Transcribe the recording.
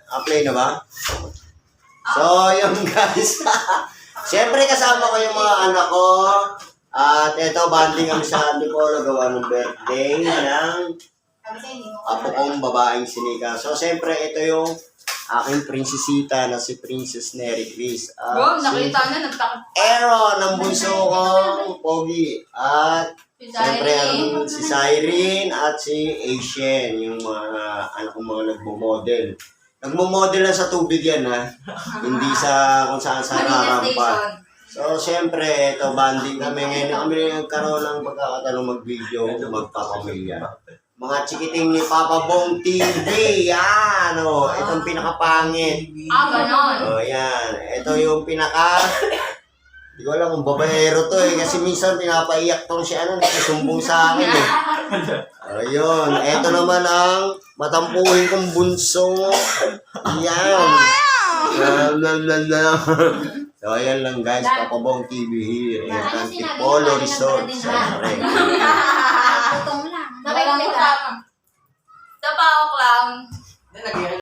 Apply na ba? So, yun guys. Siyempre kasama ko yung mga anak ko. At ito, banding kami sa Antipolo. Gawa ng birthday ng apo kong babaeng sinika. So, siyempre ito yung aking prinsesita na si Princess Neri Chris. Bro, nakita na, nagtakot. Aaron, ang bunso kong pogi. At siyempre si Cyrene at si Asian, yung mga anak kong mga nagmo-model. Nagmo-model lang sa tubig yan ha. Hindi sa kung saan sa rampa. So, siyempre, ito, banding kami. Ngayon kami nagkaroon ng pagkakatanong mag-video, magpapamilya. Mga chikiting ni Papa Bong TV. Yan, o. Itong pinakapangit. Ganon. O, yan. Ito yung pinaka... Hindi ko alam kung babaero to eh. Kasi minsan pinapaiyak tong si ano, nakasumbong sa akin eh. Ayun. Ito naman ang matampuhin kong bunso. Yan. So, ayan lang guys. Papa Bong TV here. Ayan, Antipolo Resort. Siyempre. Nakikita. Sa pao clown.